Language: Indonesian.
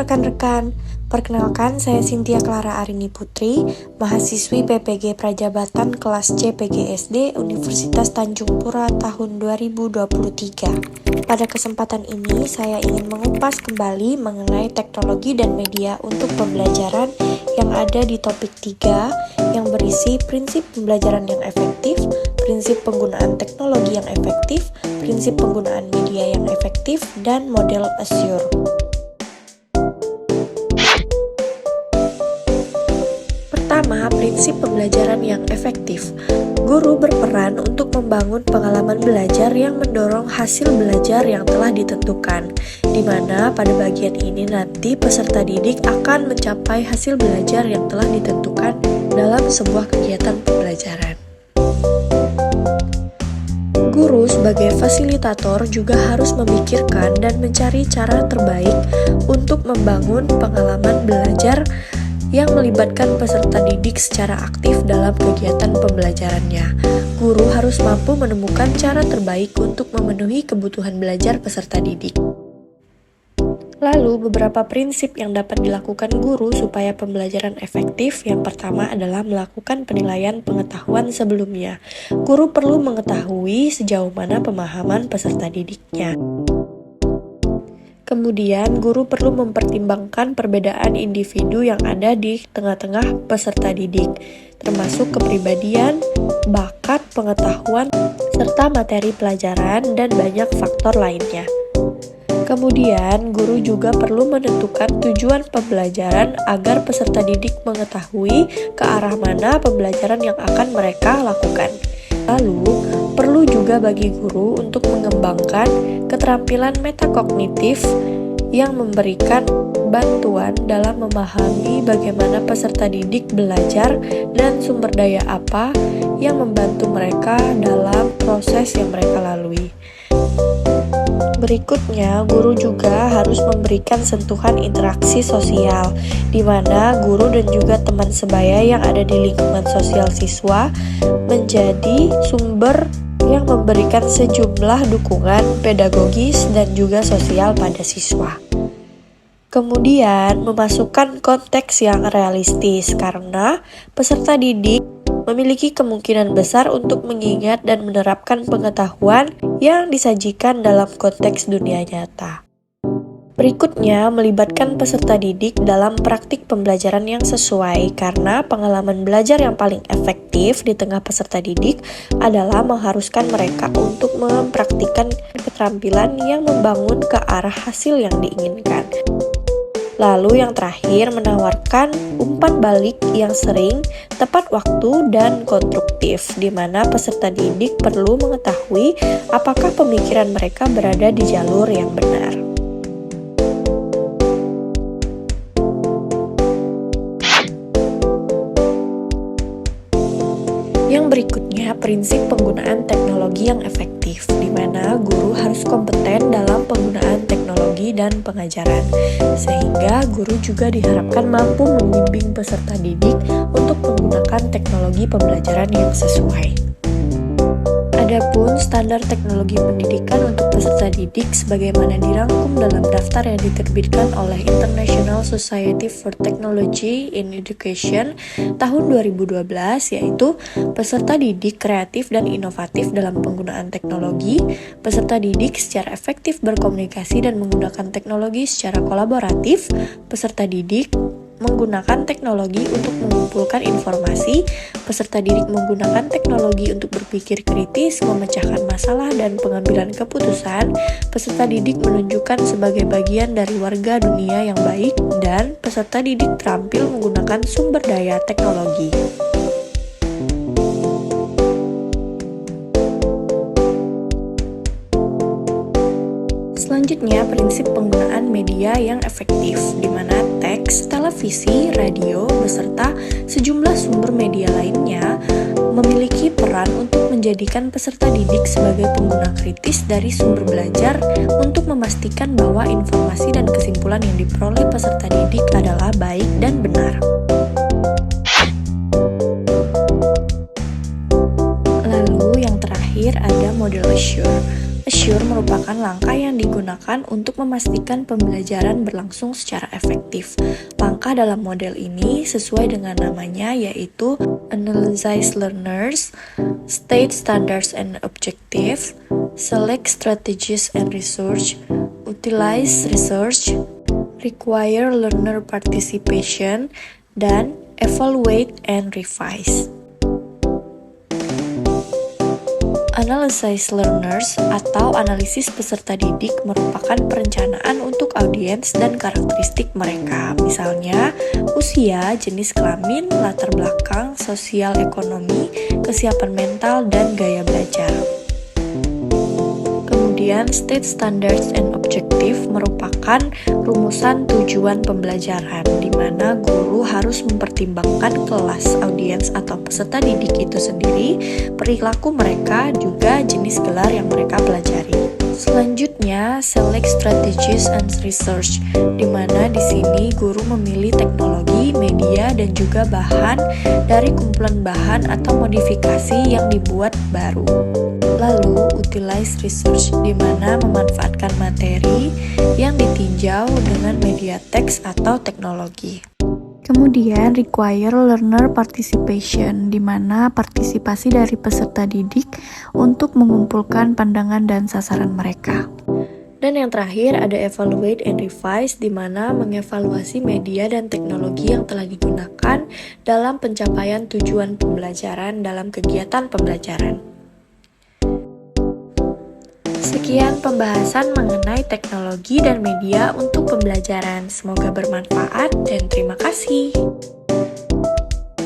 rekan-rekan, perkenalkan saya Cynthia Clara Arini Putri, mahasiswi PPG Prajabatan kelas C PGSD Universitas Tanjung Pura tahun 2023. Pada kesempatan ini, saya ingin mengupas kembali mengenai teknologi dan media untuk pembelajaran yang ada di topik 3 yang berisi prinsip pembelajaran yang efektif, prinsip penggunaan teknologi yang efektif, prinsip penggunaan media yang efektif, dan model Azure. Pertama, prinsip pembelajaran yang efektif. Guru berperan untuk membangun pengalaman belajar yang mendorong hasil belajar yang telah ditentukan, di mana pada bagian ini nanti peserta didik akan mencapai hasil belajar yang telah ditentukan dalam sebuah kegiatan pembelajaran. Guru sebagai fasilitator juga harus memikirkan dan mencari cara terbaik untuk membangun pengalaman belajar yang melibatkan peserta didik secara aktif dalam kegiatan pembelajarannya. Guru harus mampu menemukan cara terbaik untuk memenuhi kebutuhan belajar peserta didik. Lalu, beberapa prinsip yang dapat dilakukan guru supaya pembelajaran efektif. Yang pertama adalah melakukan penilaian pengetahuan sebelumnya. Guru perlu mengetahui sejauh mana pemahaman peserta didiknya. Kemudian, guru perlu mempertimbangkan perbedaan individu yang ada di tengah-tengah peserta didik, termasuk kepribadian, bakat, pengetahuan, serta materi pelajaran, dan banyak faktor lainnya. Kemudian, guru juga perlu menentukan tujuan pembelajaran agar peserta didik mengetahui ke arah mana pembelajaran yang akan mereka lakukan. Lalu, perlu juga bagi guru untuk mengembangkan keterampilan metakognitif yang memberikan bantuan dalam memahami bagaimana peserta didik belajar dan sumber daya apa yang membantu mereka dalam proses yang mereka lalui. Berikutnya, guru juga harus memberikan sentuhan interaksi sosial, di mana guru dan juga teman sebaya yang ada di lingkungan sosial siswa menjadi sumber yang memberikan sejumlah dukungan pedagogis dan juga sosial pada siswa. Kemudian, memasukkan konteks yang realistis, karena peserta didik memiliki kemungkinan besar untuk mengingat dan menerapkan pengetahuan yang disajikan dalam konteks dunia nyata. Berikutnya, melibatkan peserta didik dalam praktik pembelajaran yang sesuai, karena pengalaman belajar yang paling efektif di tengah peserta didik adalah mengharuskan mereka untuk mempraktikkan keterampilan yang membangun ke arah hasil yang diinginkan. Lalu yang terakhir, menawarkan umpan balik yang sering, tepat waktu, dan konstruktif, di mana peserta didik perlu mengetahui apakah pemikiran mereka berada di jalur yang benar. Yang berikutnya, prinsip penggunaan teknologi yang efektif, di mana guru harus kompeten dalam penggunaan teknologi dan pengajaran, sehingga guru juga diharapkan mampu membimbing peserta didik untuk menggunakan teknologi pembelajaran yang sesuai. Adapun standar teknologi pendidikan untuk peserta didik sebagaimana dirangkum dalam daftar yang diterbitkan oleh International Society for Technology in Education tahun 2012, yaitu peserta didik kreatif dan inovatif dalam penggunaan teknologi, peserta didik secara efektif berkomunikasi dan menggunakan teknologi secara kolaboratif, peserta didik menggunakan teknologi untuk mengumpulkan informasi, peserta didik menggunakan teknologi untuk berpikir kritis, memecahkan masalah, dan pengambilan keputusan, peserta didik menunjukkan sebagai bagian dari warga dunia yang baik, dan peserta didik terampil menggunakan sumber daya teknologi. Selanjutnya, prinsip penggunaan media yang efektif, di mana teks, televisi, radio, beserta sejumlah sumber media lainnya memiliki peran untuk menjadikan peserta didik sebagai pengguna kritis dari sumber belajar untuk memastikan bahwa informasi dan kesimpulan yang diperoleh peserta didik adalah baik dan benar. Lalu yang terakhir ada model Azure. Assure merupakan langkah yang digunakan untuk memastikan pembelajaran berlangsung secara efektif. Langkah dalam model ini sesuai dengan namanya, yaitu Analyze Learners, State Standards and Objectives, Select Strategies and Research, Utilize Research, Require Learner Participation, dan Evaluate and Revise. Analyze Learners atau analisis peserta didik merupakan perencanaan untuk audiens dan karakteristik mereka, misalnya usia, jenis kelamin, latar belakang, sosial ekonomi, kesiapan mental, dan gaya belajar. Kemudian, State Standards and Objective merupakan rumusan tujuan pembelajaran, di mana guru harus mempertimbangkan kelas, audiens, atau peserta didik itu sendiri, perilaku mereka, juga jenis gelar yang mereka pelajari. Selanjutnya, Select Strategies and Research, di mana di sini guru memilih teknologi, media, dan juga bahan dari kumpulan bahan atau modifikasi yang dibuat baru. Lalu, Utilize Research, di mana memanfaatkan materi yang ditinjau dengan media teks atau teknologi. Kemudian, Require Learner Participation, di mana partisipasi dari peserta didik untuk mengumpulkan pandangan dan sasaran mereka. Dan yang terakhir ada Evaluate and Revise, di mana mengevaluasi media dan teknologi yang telah digunakan dalam pencapaian tujuan pembelajaran dalam kegiatan pembelajaran. Sekian pembahasan mengenai teknologi dan media untuk pembelajaran. Semoga bermanfaat dan terima kasih.